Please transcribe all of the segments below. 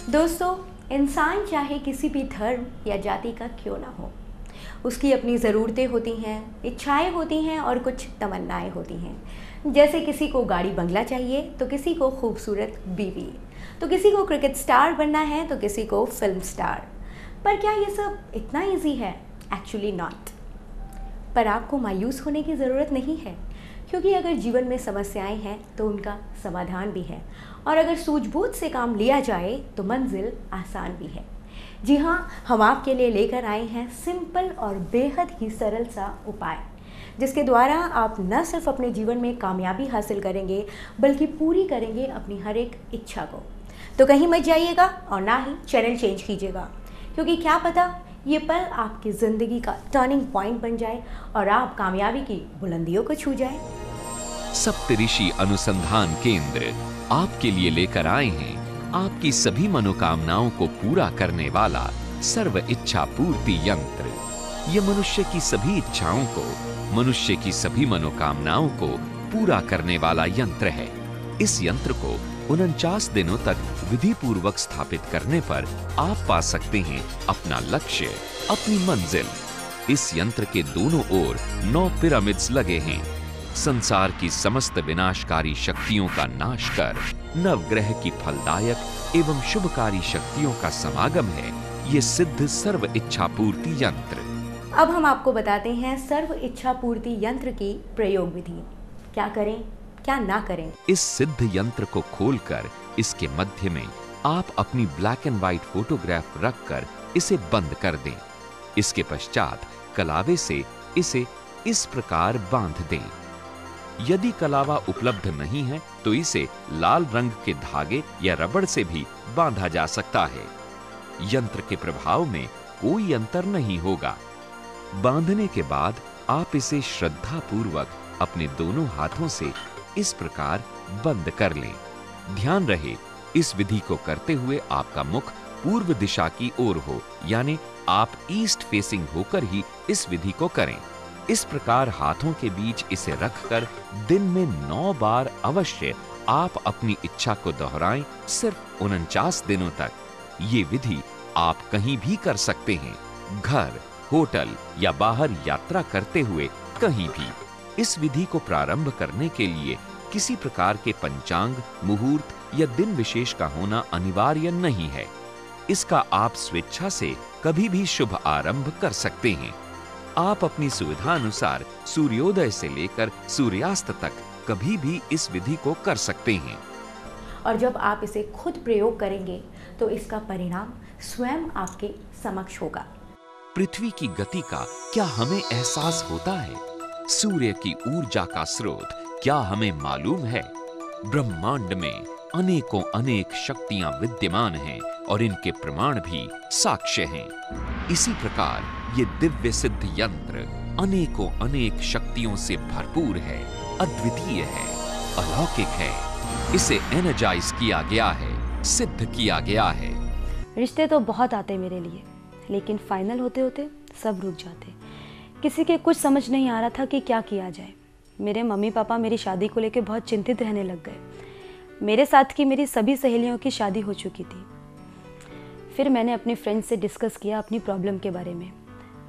दोस्तों, इंसान चाहे किसी भी धर्म या जाति का क्यों ना हो, उसकी अपनी ज़रूरतें होती हैं, इच्छाएं होती हैं और कुछ तमन्नाएं होती हैं। जैसे किसी को गाड़ी बंगला चाहिए तो किसी को खूबसूरत बीवी, तो किसी को क्रिकेट स्टार बनना है तो किसी को फिल्म स्टार। पर क्या ये सब इतना ईजी है? Actually not. पर आपको मायूस होने की ज़रूरत नहीं है, क्योंकि अगर जीवन में समस्याएं हैं तो उनका समाधान भी है, और अगर सूझबूझ से काम लिया जाए तो मंजिल आसान भी है। जी हाँ, हम आपके लिए लेकर आए हैं सिंपल और बेहद ही सरल सा उपाय, जिसके द्वारा आप न सिर्फ अपने जीवन में कामयाबी हासिल करेंगे बल्कि पूरी करेंगे अपनी हर एक इच्छा को। तो कहीं मत जाइएगा और ना ही चैनल चेंज कीजिएगा, क्योंकि क्या पता ये पल आपकी ज़िंदगी का टर्निंग पॉइंट बन जाए और आप कामयाबी की बुलंदियों को छू जाएं। सप्तऋषि अनुसंधान केंद्र आपके लिए लेकर आए हैं आपकी सभी मनोकामनाओं को पूरा करने वाला सर्व इच्छा पूर्ति यंत्र। ये मनुष्य की सभी इच्छाओं को, मनुष्य की सभी मनोकामनाओं को पूरा करने वाला यंत्र है। इस यंत्र को 49 दिनों तक विधि पूर्वक स्थापित करने पर आप पा सकते हैं अपना लक्ष्य, अपनी मंजिल। इस यंत्र के दोनों ओर 9 पिरामिड्स लगे हैं। संसार की समस्त विनाशकारी शक्तियों का नाश कर नवग्रह की फलदायक एवं शुभकारी शक्तियों का समागम है ये सिद्ध सर्व इच्छा पूर्ति यंत्र। अब हम आपको बताते हैं सर्व इच्छा पूर्ति यंत्र की प्रयोग विधि। क्या करें, क्या ना करें। इस सिद्ध यंत्र को खोलकर इसके मध्य में आप अपनी ब्लैक एंड व्हाइट फोटोग्राफ रखकर इसे बंद कर दें। इसके पश्चात कलावे से इसे इस प्रकार बांध दें। यदि कलावा उपलब्ध नहीं है तो इसे लाल रंग के धागे या रबड़ से भी बांधा जा सकता है। यंत्र के प्रभाव में कोई अंतर नहीं होगा। बांधने के बाद आप इसे श्रद्धा पूर्वक अपने दोनों हाथों से इस प्रकार बंद कर लें। ध्यान रहे, इस विधि को करते हुए आपका मुख पूर्व दिशा की ओर हो, यानी आप ईस्ट फेसिंग होकर ही इस विधि को करें। इस प्रकार हाथों के बीच इसे रखकर दिन में 9 बार अवश्य आप अपनी इच्छा को दोहराएं, सिर्फ 49 दिनों तक। ये विधि आप कहीं भी कर सकते हैं, घर, होटल या बाहर यात्रा करते हुए कहीं भी। इस विधि को प्रारंभ करने के लिए किसी प्रकार के पंचांग, मुहूर्त या दिन विशेष का होना अनिवार्य नहीं है। इसका आप स्वेच्छा से कभी भी शुभ आरंभ कर सकते हैं। आप अपनी सुविधा अनुसार सूर्योदय से लेकर सूर्यास्त तक कभी भी इस विधि को कर सकते हैं। और जब आप इसे खुद प्रयोग करेंगे तो इसका परिणाम स्वयं आपके समक्ष होगा। पृथ्वी की गति का क्या हमें एहसास होता है? सूर्य की ऊर्जा का स्रोत क्या हमें मालूम है? ब्रह्मांड में अनेकों अनेक शक्तियां विद्यमान हैं और इनके प्रमाण भी साक्ष्य हैं। इसी प्रकार ये दिव्य सिद्ध यंत्र अनेकों अनेक शक्तियों से भरपूर है, अद्वितीय है, अलौकिक है। इसे एनर्जाइज किया गया है, सिद्ध किया गया है। रिश्ते तो बहुत आते मेरे लिए, लेकिन फाइनल होते होते सब रुक जाते। किसी के कुछ समझ नहीं आ रहा था कि क्या किया जाए। मेरे मम्मी पापा मेरी शादी को लेकर बहुत चिंतित रहने लग गए। मेरे साथ की मेरी सभी सहेलियों की शादी हो चुकी थी। फिर मैंने अपने फ्रेंड्स से डिस्कस किया अपनी प्रॉब्लम के बारे में।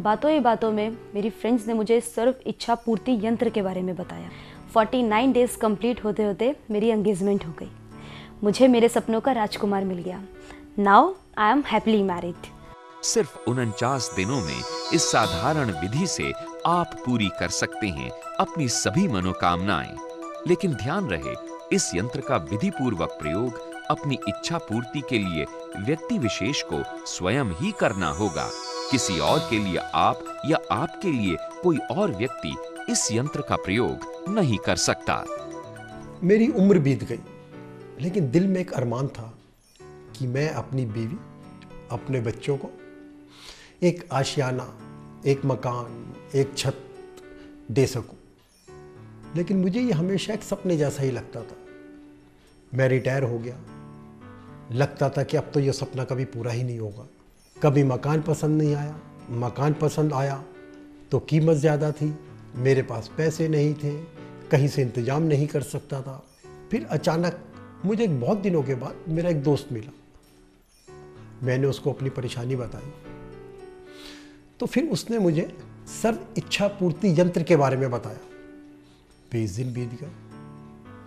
बातों ही बातों में मेरी फ्रेंड्स ने मुझे सर्व इच्छा पूर्ति यंत्र के बारे में बताया। 49 डेज कंप्लीट होते होते मेरी एंगेजमेंट हो गई। मुझे मेरे सपनों का राजकुमार मिल गया। Now I am happily married. सिर्फ 49 दिनों में इस साधारण विधि से आप पूरी कर सकते हैं अपनी सभी मनोकामनाएं। लेकिन ध्यान रहे, इस यंत्र का विधि पूर्वक प्रयोग अपनी इच्छा पूर्ति के लिए व्यक्ति विशेष को स्वयं ही करना होगा। किसी और के लिए आप या आपके लिए कोई और व्यक्ति इस यंत्र का प्रयोग नहीं कर सकता। मेरी उम्र बीत गई, लेकिन दिल में एक अरमान था कि मैं अपनी बीवी, अपने बच्चों को एक आशियाना, एक मकान, एक छत दे सकूं। लेकिन मुझे ये हमेशा एक सपने जैसा ही लगता था। मैं रिटायर हो गया, लगता था कि अब तो ये सपना कभी पूरा ही नहीं होगा। कभी मकान पसंद नहीं आया, मकान पसंद आया तो कीमत ज़्यादा थी, मेरे पास पैसे नहीं थे, कहीं से इंतज़ाम नहीं कर सकता था। फिर अचानक मुझे बहुत दिनों के बाद मेरा एक दोस्त मिला। मैंने उसको अपनी परेशानी बताई। तो फिर उसने मुझे सर्व इच्छा पूर्ति यंत्र के बारे में बताया। 20 दिन बीत गए,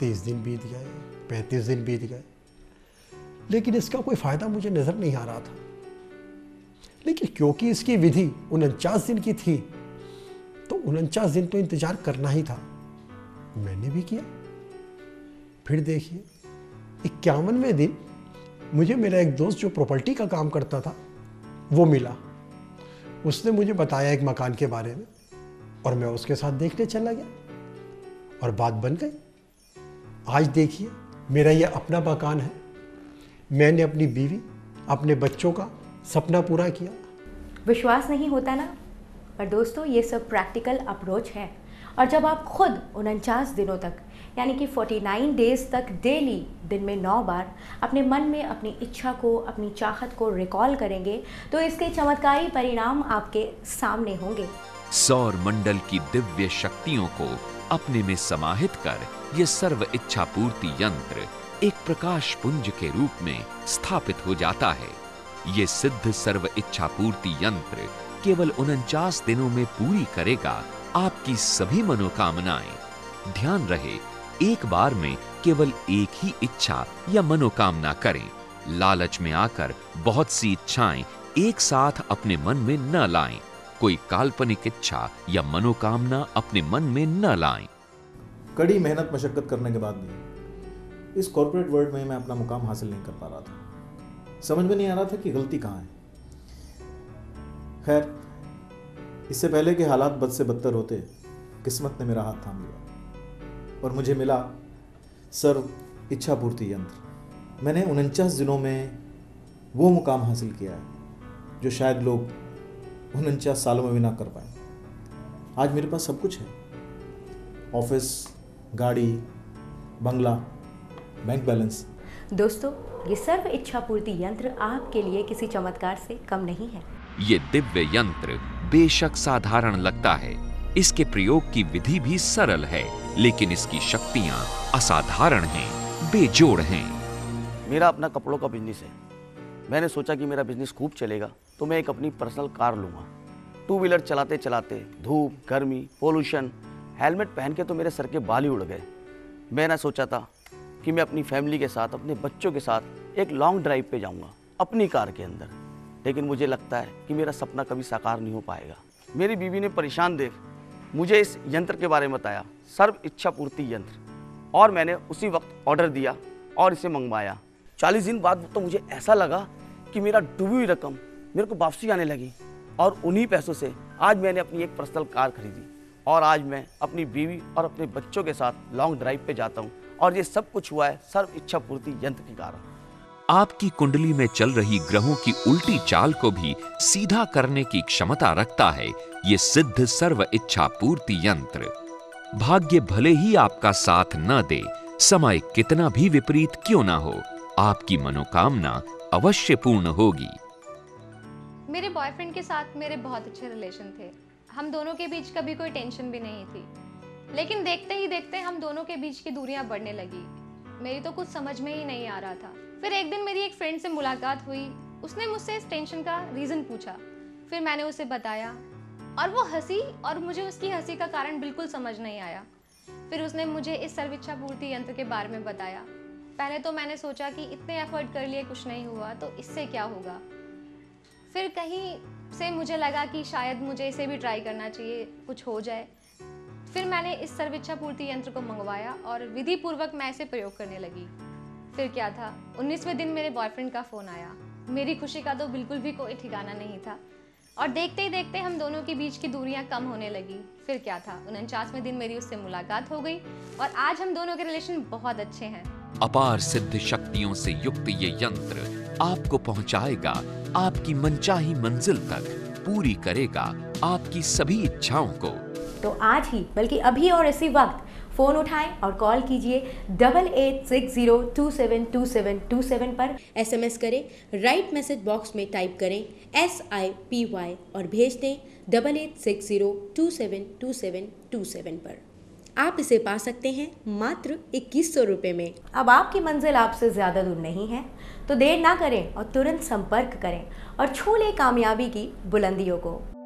30 दिन बीत गए, 35 दिन बीत गए, लेकिन इसका कोई फ़ायदा मुझे नज़र नहीं आ रहा था। लेकिन क्योंकि इसकी विधि 49 दिन की थी, तो 49 दिन तो इंतज़ार करना ही था। मैंने भी किया। फिर देखिए 51वें दिन मुझे मेरा एक दोस्त जो प्रॉपर्टी का काम करता था वो मिला। उसने मुझे बताया एक मकान के बारे में और मैं उसके साथ देखने चला गया और बात बन गई। आज देखिए मेरा ये अपना मकान है। मैंने अपनी बीवी, अपने बच्चों का सपना पूरा किया। विश्वास नहीं होता ना? पर दोस्तों, ये सब प्रैक्टिकल अप्रोच है। और जब आप खुद 49 दिनों तक यानी कि 49 डेज तक डेली दिन में 9 बार अपने मन में अपनी इच्छा को, अपनी चाहत को रिकॉल करेंगे, तो इसके चमत्कारी परिणाम आपके सामने होंगे। सौर मंडल की दिव्य शक्तियों को अपने में समाहित कर ये सर्व इच्छा पूर्ति यंत्र एक प्रकाश पुंज के रूप में स्थापित हो जाता है। ये सिद्ध सर्व इच्छा पूर्ति यंत्र केवल 49 दिनों में पूरी करेगा आपकी सभी मनोकामनाएं। ध्यान रहे, एक बार में केवल एक ही इच्छा या मनोकामना करें। लालच में आकर बहुत सी इच्छाएं एक साथ अपने मन में न लाएं। कोई काल्पनिक इच्छा या मनोकामना अपने मन में न लाएं। कड़ी मेहनत मशक्कत करने के बाद भी इस कॉर्पोरेट वर्ल्ड में मैं अपना मुकाम हासिल नहीं कर पा रहा था। समझ में नहीं आ रहा था कि गलती कहाँ है। खैर, इससे पहले कि हालात बद से बदतर होते, किस्मत ने मेरा हाथ थाम लिया और मुझे मिला सर्व इच्छा पूर्ति यंत्र। मैंने 49 दिनों में वो मुकाम हासिल किया है जो शायद लोग 49 सालों में भी ना कर पाए। आज मेरे पास सब कुछ है, ऑफिस, गाड़ी, बंगला, बैंक बैलेंस। दोस्तों, ये सर्व इच्छा पूर्ति यंत्र आपके लिए किसी चमत्कार से कम नहीं है। ये दिव्य यंत्र बेशक साधारण लगता है, इसके प्रयोग की विधि भी सरल है, लेकिन इसकी शक्तियां असाधारण हैं, बेजोड़ हैं। मेरा अपना कपड़ों का बिजनेस है। मैंने सोचा कि मेरा बिजनेस खूब चलेगा तो मैं एक अपनी पर्सनल कार लूँगा। 2 व्हीलर चलाते चलाते धूप, गर्मी, पोल्यूशन, हेलमेट पहन के तो मेरे सर के बाल ही उड़ गए। मैंने सोचा था कि मैं अपनी फैमिली के साथ, अपने बच्चों के साथ एक लॉन्ग ड्राइव पे जाऊँगा अपनी कार के अंदर, लेकिन मुझे लगता है कि मेरा सपना कभी साकार नहीं हो पाएगा। मेरी बीवी ने परेशान देख मुझे इस यंत्र के बारे में बताया, सर्व इच्छा पूर्ति यंत्र, और मैंने उसी वक्त ऑर्डर दिया और इसे मंगवाया। 40 दिन बाद तो मुझे ऐसा लगा कि मेरा डूबी हुई रकम मेरे को वापसी आने लगी और उन्हीं पैसों से आज मैंने अपनी एक पर्सनल कार खरीदी और आज मैं अपनी बीवी और अपने बच्चों के साथ लॉन्ग ड्राइव पे जाता हूँ। और ये सब कुछ हुआ है सर्व इच्छा पूर्ति यंत्र के कारण। आपकी कुंडली में चल रही ग्रहों की उल्टी चाल को भी सीधा करने की क्षमता रखता है ये सिद्ध सर्व इच्छा पूर्ति यंत्र। भाग्य भले ही आपका साथ न दे, समय कितना भी विपरीत क्यों ना हो, आपकी मनोकामना अवश्य पूर्ण होगी। मेरे बॉयफ्रेंड के साथ मेरे बहुत अच्छे रिलेशन थे। हम दोनों के बीच कभी कोई टेंशन भी नहीं थी, लेकिन देखते ही देखते हम दोनों के बीच की दूरियां बढ़ने लगी। मेरी तो कुछ समझ में ही नहीं आ रहा था। फिर एक दिन मेरी एक फ्रेंड से मुलाकात हुई। उसने मुझसे इस टेंशन का रीज़न पूछा। फिर मैंने उसे बताया और वो हंसी और मुझे उसकी हंसी का कारण बिल्कुल समझ नहीं आया। फिर उसने मुझे इस सर्व इच्छा पूर्ति यंत्र के बारे में बताया। पहले तो मैंने सोचा कि इतने एफर्ट कर लिए कुछ नहीं हुआ तो इससे क्या होगा। फिर कहीं से मुझे लगा कि शायद मुझे इसे भी ट्राई करना चाहिए, कुछ हो जाए। फिर मैंने इस सर्व इच्छा पूर्ति यंत्र को मंगवाया और विधि पूर्वक मैं इसे प्रयोग करने लगी। फिर क्या था, 19वें दिन मेरे बॉयफ्रेंड का फ़ोन आया। मेरी खुशी का तो बिल्कुल भी कोई ठिकाना नहीं था और देखते ही देखते हम दोनों के बीच की दूरियां कम होने लगी। फिर क्या था, 49वें दिन मेरी उससे मुलाकात हो गई और आज हम दोनों के रिलेशन बहुत अच्छे हैं। अपार सिद्ध शक्तियों से युक्त ये यंत्र आपको पहुंचाएगा आपकी मनचाही मंजिल तक, पूरी करेगा आपकी सभी इच्छाओं को। तो आज ही, बल्कि अभी और इसी वक्त फ़ोन उठाएं और कॉल कीजिए 8860272727 पर। SMS करें, राइट मैसेज बॉक्स में टाइप करें SIPY और भेज दें 8860272727 पर। आप इसे पा सकते हैं मात्र 2100 रुपये में। अब आपकी मंजिल आपसे ज़्यादा दूर नहीं है, तो देर ना करें और तुरंत संपर्क करें और छू लें कामयाबी की बुलंदियों को।